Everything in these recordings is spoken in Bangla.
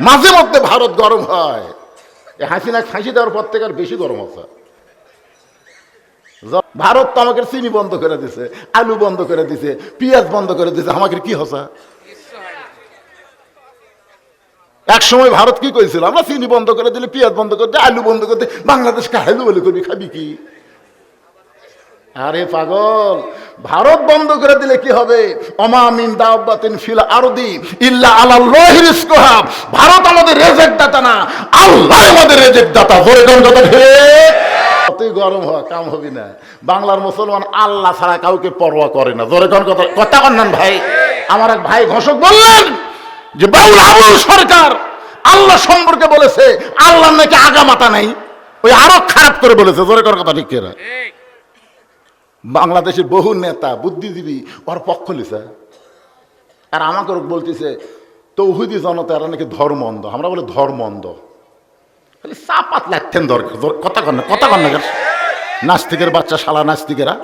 মাঝে মধ্যে ভারত গরম হয়। এই হাসিনা ফাঁসি দেওয়ার পর থেকে আর বেশি গরম হচ্ছে। ভারত তো আমাকে চিনি বন্ধ করে দিছে, আলু বন্ধ করে দিছে, পেঁয়াজ বন্ধ করে দিছে, আমাকে কি হসা? এক সময় ভারত কি করেছিল, আমরা চিনি বন্ধ করে দিলে, পেঁয়াজ বন্ধ করে দিলে, আলু বন্ধ করে দিলে, বাংলাদেশ খাইলু বলে করবি, খাবি কি? আরে পাগল, ভারত বন্ধ করে দিলে কি হবে? ওমা মিন দাব্বাতিন ফিল আরদি ইল্লা আলাল্লাহি রিজকুহা। ভারত আমাদের রিজিক দাতা না, আল্লাহ আমাদের রিজিক দাতা। জোরে কোন কথা ঠিক? তুই গরম হওয়া কাম হবি না। বাংলার মুসলমান আল্লাহ ছাড়া কাউকে পরোয়া করে না। জোরে কোন কথা, কথা কন্যান ভাই। আমার এক ভাই ঘোষক বললেন যে বাউল আবুল সরকার আল্লাহ সম্পর্কে বলেছে আল্লাহ নাকি আগা মাথা নাই, ওই আরো খারাপ করে বলেছে। জোরে কোন কথা ঠিক কিনা? বাংলাদেশের বহু নেতা বুদ্ধিজীবী ওর পক্ষ লিছে, আর আমাকে বলতেছে তৌহিদি জনতা এরা নাকি ধর্ম অন্ধ। আমরা বলে ধর্ম অন্ধ, খালি চাপাত লাগতেন দরকার। কথা কন না, কথা কন না। নাস্তিকের বাচ্চা, শালা নাস্তিকেরা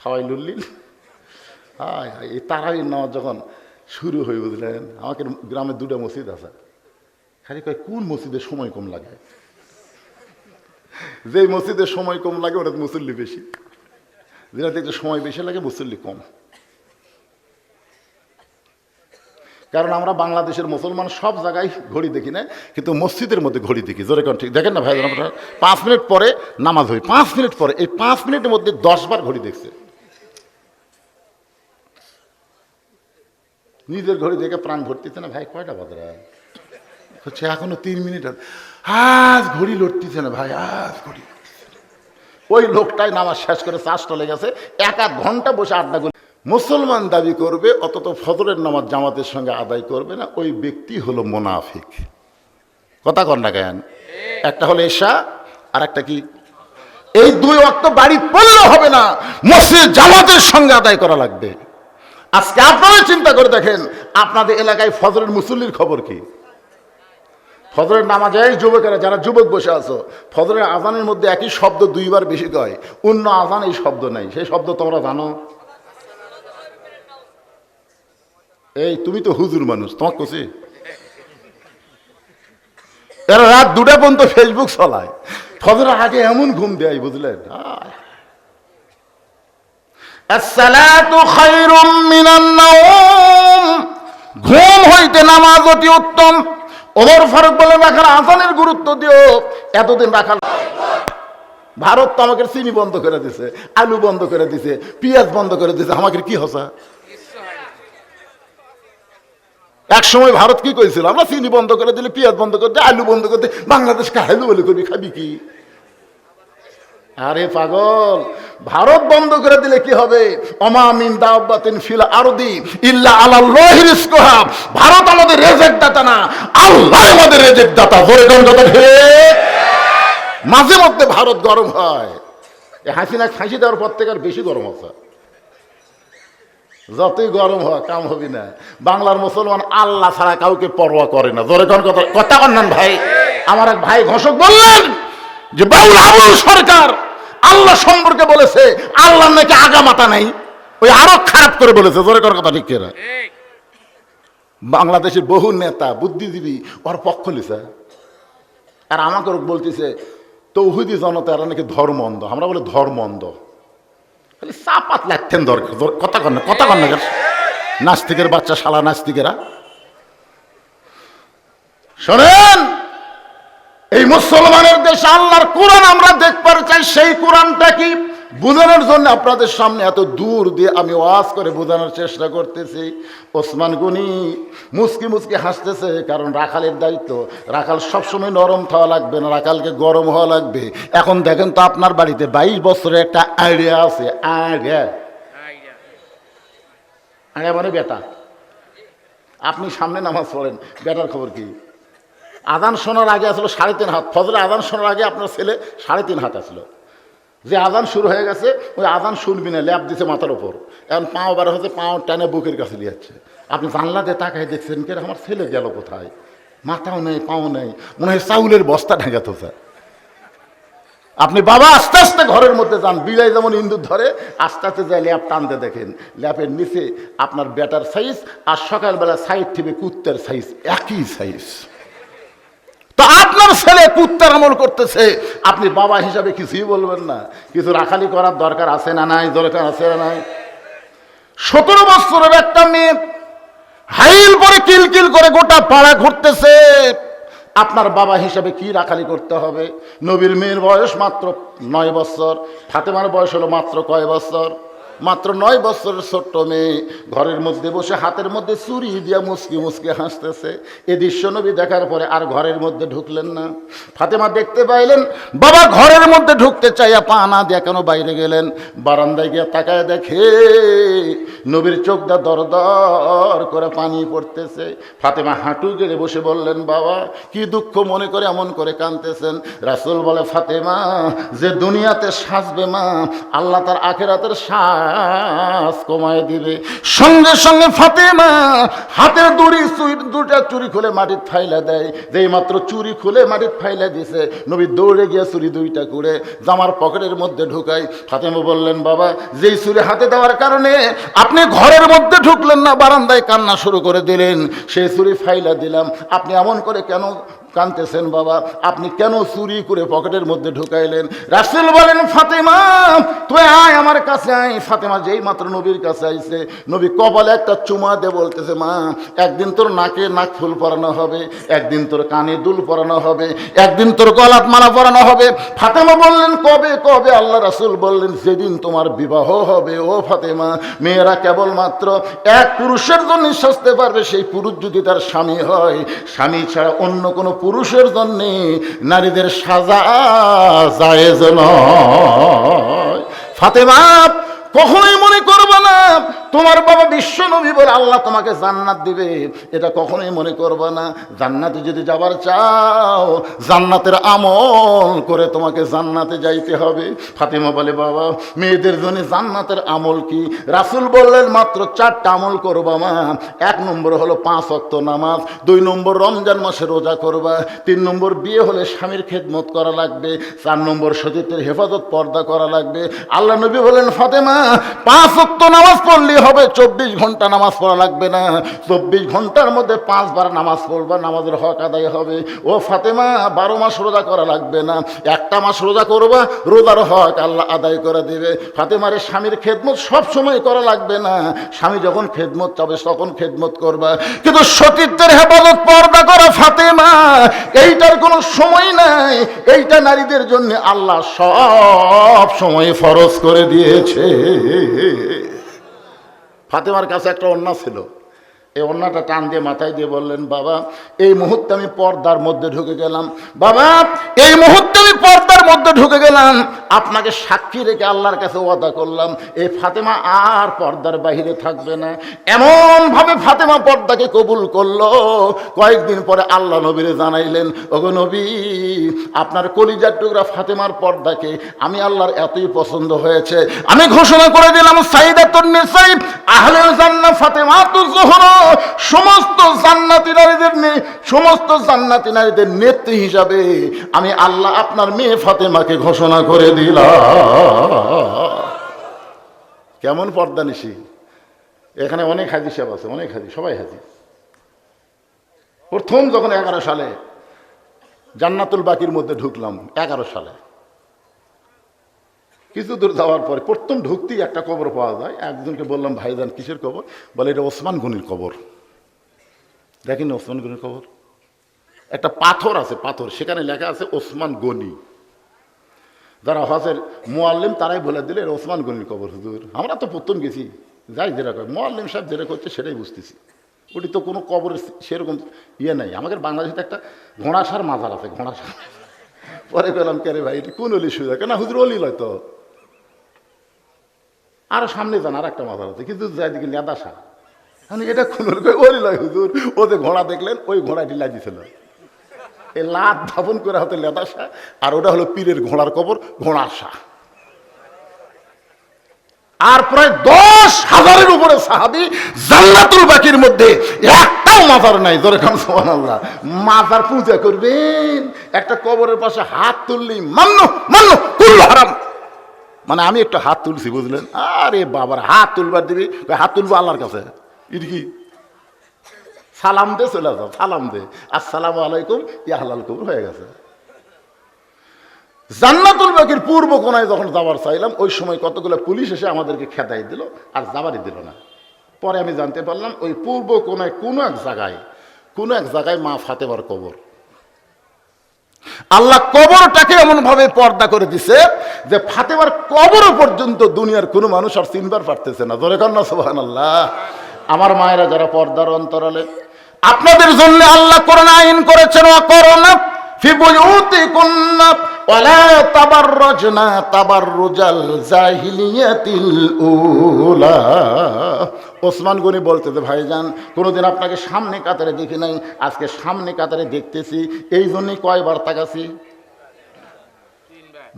হাওয়াই লুল্লিল। হায় হায়, এই তারাই নেওয়া যখন শুরু হয়ে, বুঝলেন, আমাকে গ্রামে দুটো মসজিদ আছে, খালি কয় কোন মসজিদে সময় কম লাগে। যে মসজিদের সময় কম লাগে ওটা মুসল্লি বেশি, যেটাতে একটু সময় বেশি লাগে মুসল্লি কম। কারণ আমরা বাংলাদেশের মুসলমান সব জায়গায় ঘড়ি দেখি না, কিন্তু মসজিদের মধ্যে ঘড়ি দেখি। জোরে কোন ঠিক? দেখেন না ভাই, 5 মিনিট পরে নামাজ হয়, 5 মিনিট পরে, এই 5 মিনিটের মধ্যে 10 বার ঘড়ি দেখছে। নিজের ঘড়ি দেখে প্রাণ ভরতেছে না ভাই, কয়টা বাজে হচ্ছে এখনো 3 মিনিট, আজ ঘড়ি লড়তেছে না ভাই, আজ ঘড়ি। ওই লোকটাই নামাজ শেষ করে চাষটা লেগেছে, 1-1 ঘন্টা বসে আড্ডা করে মুসলমান দাবি করবে, অন্তত ফজরের নামাজ জামাতের সঙ্গে আদায় করবে না, ওই ব্যক্তি হলো মুনাফিক। কথা কন না কেন? একটা হলো এশা, আর একটা কি, এই 2 ওয়াক্ত বাড়ি পড়লেও হবে না, মসজিদ জামাতের সঙ্গে আদায় করা লাগবে। আজকে আপনারা চিন্তা করে দেখেন, আপনাদের এলাকায় ফজরের মুসল্লির খবর কি? ফজরের নামাজে যুবকেরা যারা যুবক বসে আছো, ফজরের আজানের মধ্যে একই শব্দ 2 বার বেশি কয়, অন্য আজান এই শব্দ নাই। সেই শব্দ তোমরা জানো? এই তুমি তো হুজুর মানুষ, তোমাকে কছি এরা রাত 2টা পর্যন্ত ফেসবুক চালায়, ফজরের আগে এমন ঘুম দেয়, বুঝলেন। আসসালাতু খায়রুম মিনান নাওম, ঘুম হইতে নামাজ অতি উত্তম। ওমর ফারুক বলে রাখার আজানের গুরুত্ব দিও, এতদিন রাখার। ভারত তো আমাকে চিনি বন্ধ করে দিছে, আলু বন্ধ করে দিছে, পেঁয়াজ বন্ধ করে দিছে, আমাকে কি হসা? এক সময় ভারত কি করেছিল, আমরা চিনি বন্ধ করে দিলে, পেঁয়াজ বন্ধ করে দিলে, আলু বন্ধ করে দিলে, বাংলাদেশ খাইলু বলে করবি, খাবি কি? আরে পাগল, ভারত বন্ধ করে দিলে কি হবে? ওমা মিন দাব্বাতিন ফিল আরদি ইল্লা আলাল্লাহি রিজকুহা। ভারত আমাদের রিজিক দাতা না, আল্লাহ আমাদের রিজিক দাতা। জোরে কোন কথা ঠিক? মাঝে মধ্যে ভারত গরম হয়। এই হাসিনা ফাঁসি দেওয়ার পর থেকে আর বেশি গরম হচ্ছে। যতই গরম হয় কাম হবি না। বাংলার মুসলমান আল্লাহ ছাড়া কাউকে পরোয়া করে না। জোরে কোন কথা, কথা কন্যান ভাই। আমার এক ভাই ঘোষক বললেন যে বাউল আবুল সরকার আল্লাহ সম্পর্কে বলেছে আল্লাহ নাকি আগা মাথা নাই, ওই আরো খারাপ করে বলেছে। জোরে কোন কথা ঠিক কিনা? বাংলাদেশের বহু নেতা বুদ্ধিজীবী ওর পক্ষ লিছে, আর আমাকে বলতেছে তৌহিদি জনতা এরা নাকি ধর্ম অন্ধ। আমরা বলে ধর্ম অন্ধ, খালি চাপাত লাগতেন দরকার। কথা কন না, কথা কন না। নাস্তিকের বাচ্চা, শালা নাস্তিকেরা শোনেন, এই মুসলমানের দেশে আল্লাহর কোরআন আমরা দেখতে চাই। সেই কোরআনটা কি বোঝানোর জন্য আপনাদের সামনে এত দূর দিয়ে আমি ওয়াজ করে বোঝানোর চেষ্টা করতেছি। ওসমান গনি মুসকি মুসকি হাসতেছে, কারণ রাখালের দায়িত্ব। রাখাল সবসময় নরম থাওয়া লাগবে না, রাখালকে গরম হওয়া লাগবে। এখন দেখেন তো আপনার বাড়িতে 22 বছরের একটা আইডিয়া আছে। আইডিয়া মানে বেটা, আপনি সামনে নামাজ পড়েন, বেটার খবর কি? আজান শোনার আগে আসলো 3.5 হাত, ফজরে আজান শোনার আগে আপনার ছেলে 3.5 হাত আসলো। যে আজান শুরু হয়ে গেছে, ওই আজান শুনবি না, ল্যাপ দিছে মাথার ওপর, এখন পাও বার হচ্ছে, পাও টানে বুকের কাছে নিয়ে যাচ্ছে। আপনি জানলা দিয়ে তাকায় দেখছেন কে আমার ছেলে গেল কোথায়? মাথাও নেই, পাও নেই, মনে হয় চাউলের বস্তা ঢেকে থোছে। আপনি বাবা আস্তে আস্তে ঘরের মধ্যে যান, বিলাই যেমন ইন্দুর ধরে আস্তে আস্তে যায় ল্যাপ টানতে দেখেন ল্যাপের নিচে আপনার বেটার সাইজ আর সকালবেলা সাইড থেকে কুত্তের সাইজ একই সাইজ। তো আপনার ছেলে কুত্তার আমল করতেছে, আপনি বাবা হিসাবে কিছুই বলবেন না? কিছু রাখালি করার দরকার আছে না নাই? দরকার আছে না নাই? 17 বছরের একটা মেয়ে হাইল পরে কিলকিল করে গোটা পাড়া ঘুরতেছে, আপনার বাবা হিসাবে কি রাখালি করতে হবে? নবীর মেয়ের বয়স মাত্র 9 বছর, ফাতেমার বয়স হলো মাত্র কয় বছর? মাত্র 9 বছরের ছোট্ট মেয়ে ঘরের মধ্যে বসে হাতের মধ্যে চুরি দিয়া মুসকি মুসকি হাসতেছে। এ দৃশ্য নবী দেখার পরে আর ঘরের মধ্যে ঢুকলেন না। ফাতেমা দেখতে পাইলেন বাবা ঘরের মধ্যে ঢুকতে চাইয়া পা না দিয়া কেন বাইরে গেলেন। বারান্দায় গিয়ে তাকায় দেখে নবীর চোখটা দর দর করে পানি পড়তেছে। ফাতেমা হাঁটু গেড়ে বসে বললেন, বাবা কি দুঃখ মনে করে এমন করে কাঁদতেছেন? রাসূল বলে, ফাতেমা যে দুনিয়াতে সাজবে মা, আল্লাহ তার আখিরাতের শ্বাস কমায় দিবে। সঙ্গে সঙ্গে ফাতেমা হাতের দুটা চুরি খুলে মাটির ফাইলা দেয়। যেই মাত্র চুরি খুলে মাটির ফাইলা দিছে, নবী দৌড়ে গিয়ে চুরি দুইটা করে জামার পকেটের মধ্যে ঢুকাই। ফাতেমা বললেন, বাবা যেই চুরি হাতে দেওয়ার কারণে আপনি ঘরের মধ্যে ঢুকলেন না, বারান্দায় কান্না শুরু করে দিলেন, সেই চুরি ফাইলা দিলাম। আপনি এমন করে কেন কাঁদতেছেন বাবা? আপনি কেন চুরি করে পকেটের মধ্যে ঢুকাইলেন? রাসূল বলেন, ফাতেমা তুই আয় আমার কাছে আয়। ফাতেমা যেই মাত্র নবীর কাছে আইছে, নবী কপালে একটা চুমা দিয়ে বলতেছে, মা একদিন তোর নাকে নাক ফুল পরানো হবে, একদিন তোর কানে দুল পরানো হবে, একদিন তোর গলাত মালা পরানো হবে। ফাতেমা বললেন, কবে কবে? আল্লাহ রাসূল বললেন, যেদিন তোমার বিবাহ হবে। ও ফাতেমা, মেয়েরা কেবলমাত্র এক পুরুষের জন্য সাজতে পারবে, সেই পুরুষ যদি তার স্বামী হয়। স্বামী ছাড়া অন্য কোনো পুরুষের জন্য নারীদের সাজা জায়েজ নয়। ফাতেমা কখনোই মনে করবে না তোমার বাবা বিশ্ব নবী বলে আল্লাহ তোমাকে জান্নাত দিবে, এটা কখনোই মনে করবে না। জান্নাতে যদি যাবার চাও, জান্নাতের আমল করে তোমাকে জান্নাতে যাইতে হবে। ফাতেমা বলে, বাবা মেয়েদের জন্য জান্নাতের আমল কি? রাসূল বললেন, মাত্র 4টা আমল করবা মা। 1 নম্বর হলো 5 ওয়াক্ত নামাজ, 2 নম্বর রমজান মাসে রোজা করবা, 3 নম্বর বিয়ে হলে স্বামীর খেদমত করা লাগবে, 4 নম্বর সতীত্বের হেফাজত পর্দা করা লাগবে। আল্লাহ নবী বলেন, ফাতেমা 5 ওয়াক্ত নামাজ পড়লে হবে, 24 ঘন্টা নামাজ পড়া লাগবে না। 24 ঘন্টার মধ্যে 5 বার নামাজ পড়বা, নামাজের হক আদায় হবে। ও ফাতেমা 12 মাস রোজা করা লাগবে না, 1টা মাস রোজা করবা, রোজার হক আল্লাহ আদায় করে দিবে। ফাতেমারে স্বামীর খেদমত সব সময় করা লাগবে না, স্বামী যখন খেদমত চাবে তখন খেদমত করবা। কিন্তু সতীত্বের হেফাজত পর্দা করা ফাতেমা, এইটার কোনো সময় নাই। এইটা নারীদের জন্য আল্লাহ সব সময় ফরজ করে দিয়েছে। ফাতেমার কাছে একটা ওড়না ছিল, এই ওড়নাটা টান দিয়ে মাথায় দিয়ে বললেন, বাবা এই মুহূর্তে আমি পর্দার মধ্যে ঢুকে গেলাম, বাবা এই মুহূর্তে আমি পর্দার মধ্যে ঢুকে গেলাম, আপনাকে সাক্ষী রেখে আল্লাহর কাছে ওয়াদা করলাম এই ফাতেমা আর পর্দার বাহিরে থাকবে না। এমন ভাবে ফাতেমা পর্দাকে কবুল করলো। কয়েকদিন পরে আল্লাহ নবীরে জানাইলেন, ওগো নবী আপনার কলিজার টুকরা ফাতেমার পর্দাকে আমি আল্লাহর এতই পছন্দ হয়েছে, আমি ঘোষণা করে দিলাম সাইয়্যিদাতুন নিসা আহলুল জান্নাহ ফাতেমাতুজ যোহরা, সমস্ত জান্নাতি নারীদের নেত্রী হিসাবে আমি আল্লাহ আপনার মেয়ে ফাতেমাকে ঘোষণা করে দিলাম। কেমন পর্দা নিশি! এখানে অনেক হাজি সাহেব আছে, অনেক হাজি, সবাই হাজি। প্রথম যখন 11 সালে জান্নাতুল বাকির মধ্যে ঢুকলাম, 11 সালে কিছু দূর যাওয়ার পরে প্রথম ঢুকতেই একটা কবর পাওয়া যায়। একজনকে বললাম, ভাইজান কিসের কবর? বলে এটা ওসমান গনির কবর। দেখেন ওসমান গনির কবর, একটা পাথর আছে, পাথর, সেখানে লেখা আছে ওসমান গনি। যারা হজের মুআল্লিম তারাই বলে দিলে এটা ওসমান গনির কবর। হুজুর আমরা তো প্রথম গেছি, যাই যেটা করে মুআল্লিম সাহেব যেটা করছে সেটাই বুঝতেছি, ওটি তো কোনো কবরের সেরকম ইয়ে নাই। আমাদের বাংলাদেশে একটা ঘোড়াসার মাজার আছে, ঘোড়াসার। পরে গেলাম, কে রে ভাই এটা কোন অলি সুবিধা? কেন হুজুর অলি লয় তো। আরো সামনে যান আর একটা মাজার আছে, কিন্তু যাই দিকে লেদাসা, এটা কোন অলি লয় হুজুর। ও যে ঘোড়া দেখলেন ওই ঘোড়াটি লাগিয়েছিল, এই লাত ধাপন করে হতো লেদাসা, আর ওটা হলো পীরের ঘোড়ার কবর, ঘোড়াসা। আর প্রায় 10,000-এর উপরে সাহাবী জান্নাতুল বাকির মধ্যে একটাও মাজার নাই, জোরে কান সুবহানাল্লাহ। মাজার পূজা করবেন, একটা কবরের পাশে হাত তুললেই মান্নো মান্নো কুল্লু হারাম। মানে আমি একটা হাত তুলছি, বুঝলেন? আরে বাবার হাত তুলবার দিবি, হাত তুলবো আল্লাহর কাছে, এটা কি? সালাম দে, চলে যাও, সালাম দে, আসসালামু আলাইকুম, ইয়া হালাল কবর হয়ে গেছে। জান্নাতুল বাকির পূর্ব কোনায় যখন যাওয়ার চাইলাম, ওই সময় কতগুলো পুলিশ এসে আমাদেরকে খেদাই দিল, আর যাবারই দিল না। পরে আমি জানতে পারলাম ওই পূর্ব কোনায় কোনো এক জায়গায় মা ফাতেমার কবর। আল্লাহ কবরটাকে এমন ভাবে পর্দা করে দিছে যে ফাতেমার কবর পর্যন্ত দুনিয়ার কোনো মানুষ আর চিনবার পারতেছে না। জোরে কান্না সুবহানাল্লাহ। আমার মায়েরা যারা পর্দার অন্তরালে, আপনাদের জন্য আল্লাহ কোরআন আইন করেছেন, ওয়াকরনা ফি বুয়ুতিকুন্না ওয়ালা তাবাররাজনা তাবাররুজাল জাহিলিয়াতিল উলা। ওসমান গনি বলতেছে, ভাইজান কোনোদিন আপনাকে সামনে কাতারে দেখি নাই, আজকে সামনে কাতারে দেখতেছি, এই জন্যই কয়বার তাকাছি।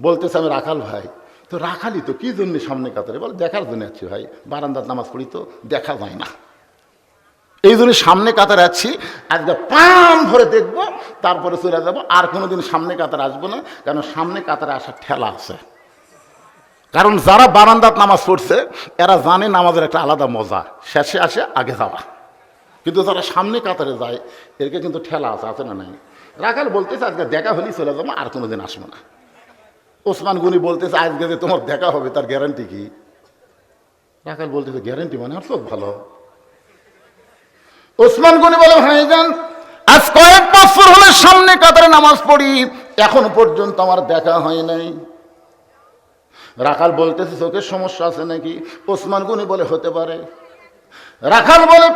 বলতেছে আমি রাখাল ভাই। তো রাখালি তো কি জন্য সামনে কাতারে? বল দেখার জন্য আছি ভাই, বারান্দার নামাজ পড়ি তো দেখা যায় না, এই জন্য সামনে কাতারে আছি, আজকে পান ভরে দেখবো, তারপরে চলে যাবো, আর কোনোদিন সামনে কাতারে আসবো না, কারণ সামনে কাতারে আসার ঠেলা আছে। কারণ যারা বারান্দাত নামাজ পড়ছে এরা জানে নামাজের একটা আলাদা মজা, শেষে আসে আগে যাওয়া। কিন্তু যারা সামনে কাতারে যায় এরকে কিন্তু ঠেলা আছে না নাই? রাখাল বলতেছে আজকে দেখা হলেই চলে যাবো, আর কোনোদিন আসবো না। ওসমান গনি বলতেছে আজকে যে তোমার দেখা হবে তার গ্যারান্টি কি? রাখাল বলতেছে গ্যারান্টি মানে আর চোখ ভালো। ওসমান গনি বলে, ভাইজান আজ কয়েক বছর হলে সামনে কাতারে নামাজ পড়ি, এখনো পর্যন্ত আমার দেখা হয় নাই। রাখাল বলতেছে চোখের সমস্যা আছে নাকি? ওসমান গনি বলে হতে পারে। রাখাল বলে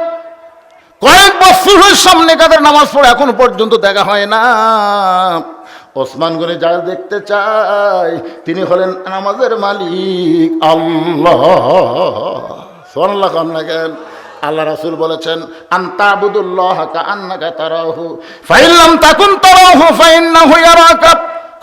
কয়েক বছর হলে সামনে কাতারে নামাজ পড়ে এখনো পর্যন্ত দেখা হয় না। ওসমান গনি যা দেখতে চায় তিনি হলেন নামাজের মালিক আল্লাহ। সুবহানাল্লাহ কান্না কেন? আল্লাহ রাসূল বলেছেন আনতাবুদুল্লাহ কাআন্নাকা তারাহু ফাইন লাম তাকুন তারাহু ফাইন্নাহু ইয়ারাকা।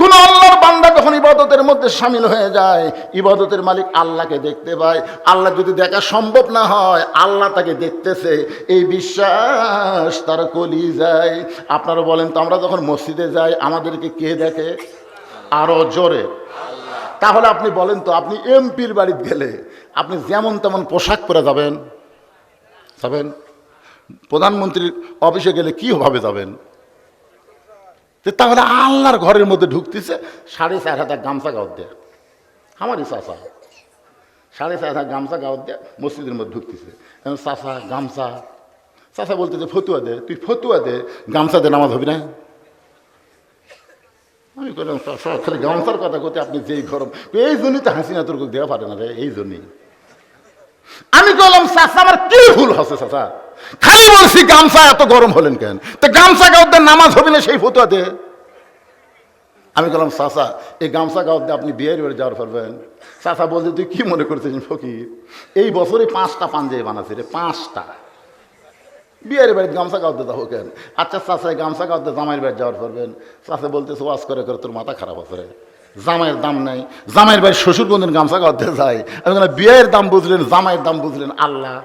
কোন আল্লাহর বান্দা যখন ইবাদতের মধ্যে শামিল হয়ে যায়, ইবাদতের মালিক আল্লাহকে দেখতে পায়। আল্লাহ যদি দেখা সম্ভব না হয়, আল্লাহ তাকে দেখতেছে, এই বিশ্বাস তার কলিজায়। আপনারা বলেন তো আমরা যখন মসজিদে যাই আমাদেরকে কে দেখে? আরো জোরে। তাহলে আপনি বলেন তো, আপনি এমপির বাড়িতে গেলে আপনি যেমন তেমন পোশাক পরে যাবেন? প্রধানমন্ত্রীর অফিসে গেলে কি ভাবে যাবেন? তাহলে আল্লাহর ঘরের মধ্যে ঢুকতেছে 4,500 গামছা গাওয়াত দেয়। আমারই চাষা 4,500 গামছা গাওয়াত দেয় মসজিদের মধ্যে ঢুকতেছে। চাষা গামছা, চাষা বলতেছে ফতুয়া দে, তুই ফতুয়া দে, গামছা দে নামাজ হবি না। আমি বললাম চাষা খালি গামছার কথা করতে আপনি যেই গরম, এই জন্যই তো হাসিনা তোর দেওয়া পারে না রে, এই জন্যই। আমি বললাম চাষা আমার কি ভুল হচ্ছে? চাষা খালি বলছি গামছা এত গরম হলেন কেন? তো গামছা গাওয়াত দে নামাজ হবে না, সেই ফতুয়া দে। আমি বললাম চাষা এই গামছা গাওয়াত দে আপনি বিয়ের বাড়ি যাওয়ার পারবেন? চাষা বলছে তুই কি মনে করছিস ফকির, এই বছরই 5টা পাঞ্জাবি বানাচ্ছি রে, 5টা। বিয়ের বাড়িতে গামছা গাওয়াতে যাবো কেন? আচ্ছা চাষা গামছা গাওয়াতে জামাইয়ের বাড়ি যাওয়ার পারবেন? চাষা বলতেছে ওয়াজ করে করে তোর মাথা খারাপ আছে রে, জামাইয়ের দাম নাই, জামাইয়ের বাড়ির শ্বশুর কোনদিন গামছা গাওয়াতে যায়? আমি বললাম বিয়ের দাম বুঝলেন, জামাইয়ের দাম বুঝলেন আল্লাহ।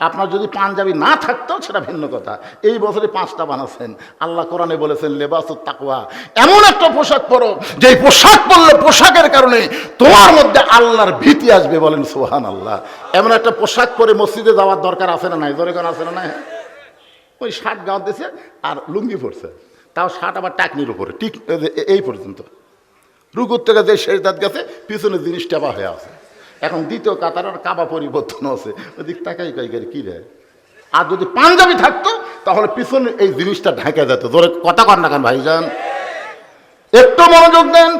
আপনার যদি পাঞ্জাবি না থাকতো সেটা ভিন্ন কথা, এই বছরে 5টা বানাচ্ছেন। আল্লাহ কোরআনে বলেছেন লেবাসুত তাকওয়া, এমন একটা পোশাক পরো যে পোশাক পরলে পোশাকের কারণে তোমার মধ্যে আল্লাহর ভীতি আসবে। বলেন সুবহানাল্লাহ। এমন একটা পোশাক পরে মসজিদে যাওয়ার দরকার আছে না নাই? জোরে কোন আছে না নাই? ওই শার্ট গাওয়া দিয়েছে আর লুঙ্গি পরছে, তাও শার্ট আবার টাকনির উপরে, ঠিক এই পর্যন্ত। রুকুর থেকে যে শেষদাত গেছে পিছনের জিনিস টেপা হয়ে আছে। এখন দ্বিতীয় কাতারের কাবা পরিবর্তন আছে, ওদিক তাকাই কই কি রে। আর যদি পাঞ্জাবি থাকতো তাহলে পিছনে এই জিনিসটা ঢাকা যেত। জোরে কথা কর না কেন ভাইজান? একটু মনোযোগ দেন।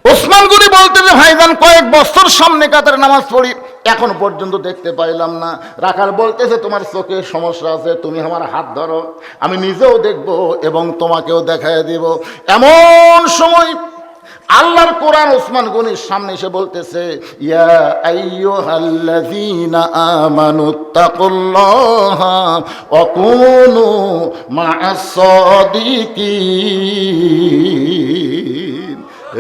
ওসমান গনি বলতে যে ভাইজান কয়েক বছর সামনে কাতারে নামাজ পড়ি, এখনো পর্যন্ত দেখতে পাইলাম না। রাখাল বলতেছে তোমার চোখে সমস্যা আছে, তুমি আমার হাত ধরো, আমি নিজেও দেখব এবং তোমাকেও দেখায় দেব। এমন সময় আল্লাহর কোরআন ওসমান গনির সামনে এসে বলতেছে ইয়া আইয়ুহাল্লাযীনা আমানুত্তাকুল্লাহা ওয়া কুনু মা'আস সাদিকিন।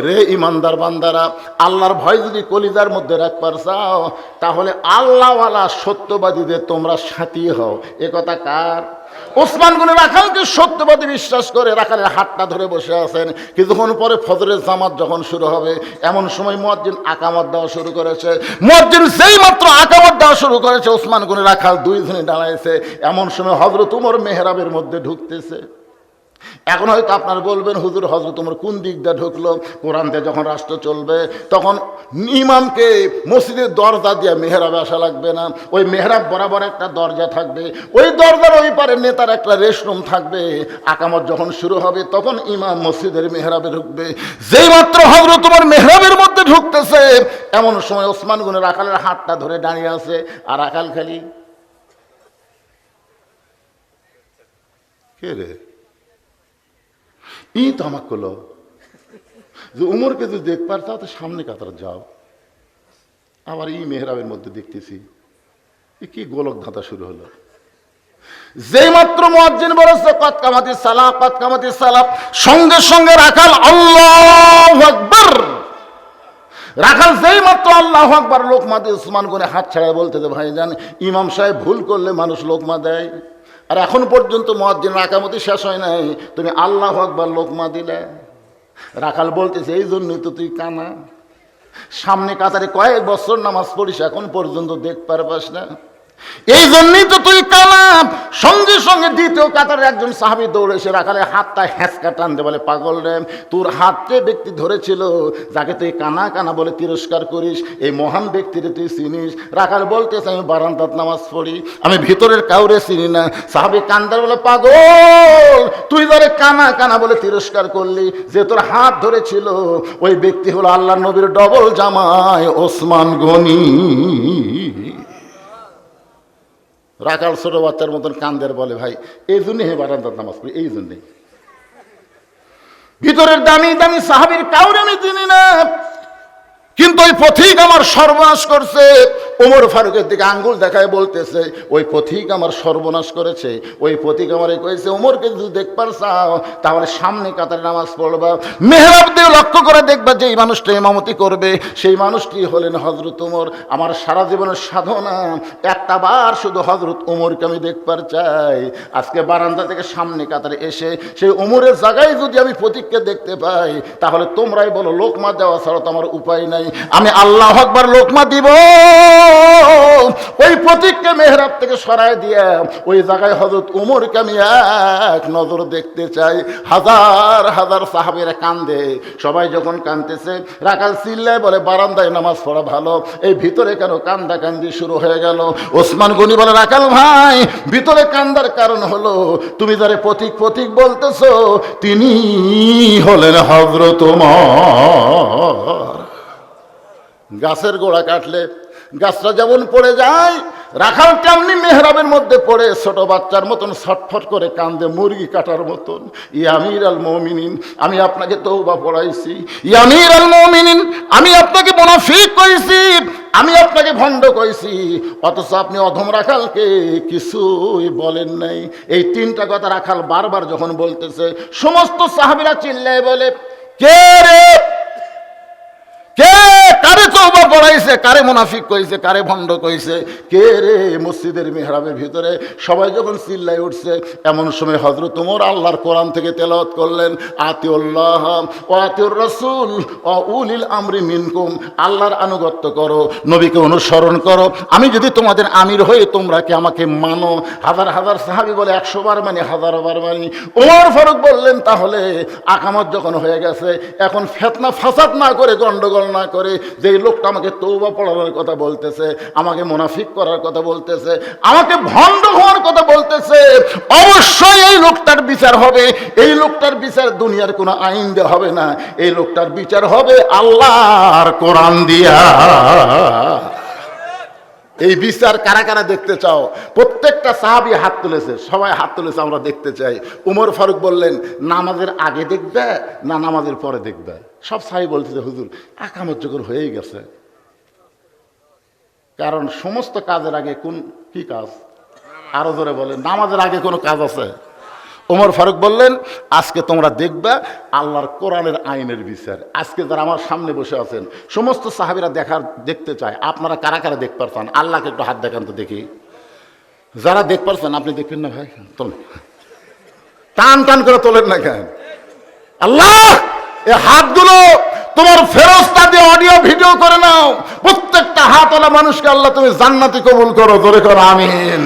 রে ইমানদার বান্দারা, আল্লাহর ভয় যদি কলিজার মধ্যে রাখবার চাও, তাহলে আল্লাহওয়ালা সত্যবাদীদের তোমরা সাথী হও। এ কথা কার? ওসমান গনি রাখালকে সত্যবাদী বিশ্বাস করে রাখালের হাতটা ধরে বসে আছেন। কিছুক্ষণ পরে ফজরের জামাত যখন শুরু হবে, এমন সময় মুয়াজ্জিন আকামত দেওয়া শুরু করেছে। মুয়াজ্জিন যেই মাত্র আকামত দেওয়া শুরু করেছে, ওসমান গনি রাখাল দুইজনে দাঁড়াইছে। এমন সময় হযরত ওমর মেহরাবের মধ্যে ঢুকতেছে। এখন হয়তো আপনারা বলবেন, হুজুর হযরত ওমর কোন দিক দিয়ে ঢুকলো? কোরআন দিয়ে যখন রাষ্ট্র চলবে, তখন ইমামকে মসজিদের দরজা দিয়ে মেহরাবে আসা লাগবে না। ওই মেহরাব বরাবর একটা দরজা থাকবে, ওই দরজার ওই পারে নেতার একটা রেস্টরুম থাকবে। আকামত যখন শুরু হবে, তখন ইমাম মসজিদের মেহরাবে ঢুকবে। যেই মাত্র হযরত ওমর মেহরাবের মধ্যে ঢুকতেছে, এমন সময় ওসমান গনি রাখালের হাতটা ধরে দাঁড়িয়ে আছে। আর রাখাল খালি কে রে ই তো আমাকে করলো যে উমরকে যদি দেখ পারতাও তো সামনে কাতার যাও। আবার এই মেহরাবের মধ্যে দেখতেছি কি গোলক ধাঁধা শুরু হলো। যেই মাত্র মুয়াজ্জিন বলেছে কদ কামাতিস সালাহ, কদ কামাতিস সালাহ, সঙ্গে সঙ্গে রাখাল আল্লাহু আকবার। রাখাল যেই মাত্র আল্লাহু আকবার লোকমা দিয়ে ওসমান গনি হাত ছাড়ায় বলতেছে, ভাইজান ইমাম সাহেব ভুল করলে মানুষ লোকমা দেয়, আর এখন পর্যন্ত মুয়াজ্জিন আকামতি শেষ হয় নাই, তুমি আল্লাহু আকবার লোকমা দিলে। রাখাল বলতেছে, এই জন্যই তো তুই কানা, সামনে কাতারে কয়েক বছর নামাজ পড়িস, এখন পর্যন্ত দেখ পারবাস না, এই জন্যই তো তুই কানা। সঙ্গে সঙ্গে দ্বিতীয় কাতারে একজন সাহাবী দৌড়ে এসে রাখালের হাতটা হ্যাঁচকা টানতে বলে, পাগল রে, তোর হাতকে ব্যক্তি ধরেছিল যাকে তুই কানা কানা বলে তিরস্কার করিস, এই মহান ব্যক্তিরে তুই চিনিস? রাখাল বলতেছে, আমি বারান্দাত নামাজ পড়ি, আমি ভিতরের কাউরে চিনি না। সাহাবী কান্দার বলে, পাগল, তুই যারে কানা কানা বলে তিরস্কার করলি, যে তোর হাত ধরেছিল ওই ব্যক্তি হলো আল্লাহর নবীর ডবল জামাই ওসমান গনি। রাখাল ছোট বাচ্চার মতন কান্দের বলে, ভাই এই জন্যই হে বারান্দার নামাজ পড়ি, এই জন্যই। ভিতরের দামি দামি সাহাবীর কাউরে আমি চিনি না, কিন্তু ওই পথিক আমার সর্বনাশ করছে। ওমর ফারুকের দিকে আঙ্গুল দেখায় বলতেছে, ওই পথিক আমার সর্বনাশ করেছে, ওই পথিক আমারে কয়েছে ওমরকে যদি দেখবার চাও তাহলে সামনে কাতারে নামাজ পড়বা, মেহরাব দিয়ে লক্ষ্য করে দেখবা যে এই মানুষটা ইমামতি করবে, সেই মানুষটি হলেন হযরত ওমর। আমার সারা জীবনের সাধনা একটা বার শুধু হযরত ওমরকে আমি দেখবার চাই। আজকে বারান্দা থেকে সামনে কাতারে এসে সেই ওমরের জায়গায় যদি আমি পথিককে দেখতে পাই, তাহলে তোমরাই বলো লোকমা দেওয়া ছাড়া তো আমার উপায় নাই, আমি আল্লাহু আকবার লোকমা দিব। ওই প্রতীককে মেহরাব থেকে সরায় দিয়ে ওই জায়গায় হযরত ওমরকে আমি এক নজর দেখতে চাই। হাজার হাজার সাহাবীরা কান্দে, সবাই যখন কাঁদতেছে রাখাল চিল্লায় বলে, বারান্দায় নামাজ পড়া ভালো, এই ভিতরে কেন কান্দা কান্দি শুরু হয়ে গেল? ওসমান গনি বলে, রাখাল ভাই, ভিতরে কান্দার কারণ হলো তুমি যারে প্রতীক প্রতীক বলতেছো তিনি হলেন হযরত ওমর। গাছের গোড়া কাটলে গাছটা যেমন পড়ে যায়, রাখাল তেমনি মেহরাবের মধ্যে পড়ে ছোট বাচ্চার মতন ছটফট করে কান্দে, মুরগি কাটার মতন। ইয়া আমির আল মুমিনিন, আমি আপনাকে তওবা পড়াইছি, ইয়া আমির আল মুমিনিন, আমি আপনাকে মুনাফিক কইছি, আমি আপনাকে ভণ্ড কইছি, অথচ আপনি অধম রাখালকে কিছুই বলেন নাই। এই তিনটা কথা রাখাল বারবার যখন বলতেছে, সমস্ত সাহাবীরা চিল্লায় বলে, কে রে, কে কারে তওবা পড়াইছে, কারে মুনাফিক কইছে, কারে ভণ্ড কইছে, কে রে? মসজিদের মেহরাবের ভিতরে সবাই যখন চিল্লাই উঠছে, এমন সময় হযরত ওমর আল্লাহর কোরআন থেকে তেলাওয়াত করলেন, আতিউল্লাহ ওয়া আতিউর রাসূল ওয়া উলিল আমরি মিনকুম, আল্লাহর আনুগত্য করো, নবীকে অনুসরণ করো, আমি যদি তোমাদের আমির হই তোমরা কি আমাকে মানো? হাজার হাজার সাহাবী বলে 100 বার মানি, 1000 বার মানি। ওমর ফারুক বললেন, তাহলে আকামত যখন হয়ে গেছে, এখন ফিতনা ফাসাদ না করে, গন্ডগোল না করে, যে লোকটা আমাকে তওবা পড়ানোর কথা বলতেছে, আমাকে মুনাফিক করার কথা বলতেছে, আমাকে ভণ্ড হওয়ার কথা বলতেছে, অবশ্যই এই লোকটার বিচার হবে। এই লোকটার বিচার দুনিয়ার কোনো আইন দিয়ে হবে না, এই লোকটার বিচার হবে আল্লাহর কোরআন দিয়া। এই বিচার কারা কারা দেখতে চাও? প্রত্যেকটা সাহাবী হাত তুলেছে, সবাই হাত তুলেছে, আমরা দেখতে চাই। উমর ফারুক বললেন, নামাজের আগে দেখবে না নামাজের পরে দেখবে? সব সাহাবী বলতেছে, হুজুর আকামত যখন হয়েই গেছে, কারণ সমস্ত কাজের আগে কোন কি কাজ? আরো জোরে বলেন, নামাজের আগে কোনো কাজ আছে? ওমর ফারুক বললেন, আজকে তোমরা দেখবা আল্লাহর কোরআনের আইনের বিচার। আজকে যারা আমার সামনে বসে আছেন সমস্ত সাহাবীরা দেখতে চায়, আপনারা কারা কারা দেখতে পারছেন? আল্লাহকে একটু হাত দেখান তো দেখি। যারা দেখতে পারছেন আপনি দেখবেন না ভাই? তোলেন, টান টান করে তোলেন না কেন? আল্লাহ এই হাতগুলো তোমার ফেরেশতা দিয়ে অডিও ভিডিও করে নাও। প্রত্যেকটা হাতওয়ালা মানুষকে আল্লাহ তুমি জান্নাতি কবুল করো, জোরে করো আমিন।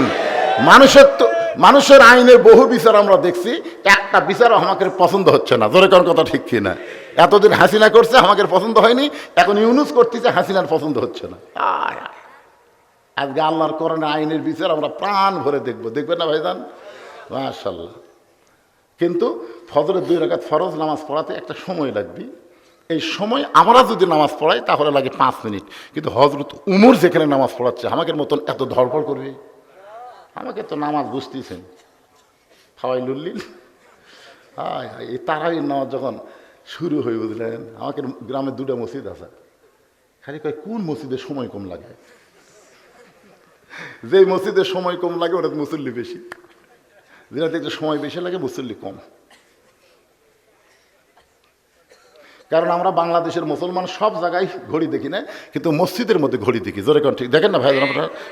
মানুষের আইনের বহু বিচার আমরা দেখছি, একটা বিচারও আমাকে পছন্দ হচ্ছে না, জোরে কোন কথা ঠিক কিনা? এতদিন হাসিনা করছে আমাকে পছন্দ হয়নি, এখন ইউনুস করতেছে, হাসিনার পছন্দ হচ্ছে না। আজকে আল্লাহর কোরআনের আইনের বিচার আমরা প্রাণ ভরে দেখবো, দেখবেন না ভাইজান? মাশাআল্লাহ। কিন্তু ফজরের 2 রাকাত ফরজ নামাজ পড়াতে একটা সময় লাগবে। এই সময় আমরা যদি নামাজ পড়াই তাহলে লাগে 5 মিনিট, কিন্তু হযরত উমর যেখানে নামাজ পড়াচ্ছে আমাকে মতন এত ধড়ফড় করবে? আমাকে তো নামাজ বুঝতেছেন খাওয়াই লুল্লিল। হায় হায়, এই তারাবির নামাজ যখন শুরু হয়ে, বুঝলেন, আমাকে গ্রামে 2টা মসজিদ আছে, খালি কয় কোন মসজিদে সময় কম লাগে। যে মসজিদের সময় কম লাগে ওটা মুসল্লি বেশি, যেটা দেখতে সময় বেশি লাগে মুসল্লি কম। কারণ আমরা বাংলাদেশের মুসলমান সব জায়গায় ঘড়ি দেখি না, কিন্তু মসজিদের মধ্যে ঘড়ি দেখি, জোরে কোন ঠিক দেখেন না ভাই?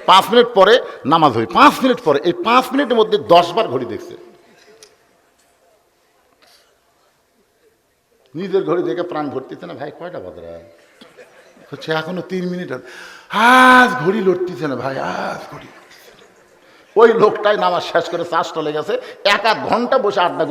5 মিনিট পরে নামাজ হয়, 5 মিনিট পরে, এই 5 মিনিটের মধ্যে 10 বার ঘড়ি দেখছে। নিজের ঘড়ি দেখে প্রাণ ভরতেছে না ভাই, কয়টা বাজে হচ্ছে এখনো 3 মিনিট, আজ ঘড়ি লড়তেছে না ভাই, আজ ঘড়ি। ওই লোকটাই নামাজ শেষ করে 4 চলে গেছে, 1-1 ঘন্টা বসে আড্ডা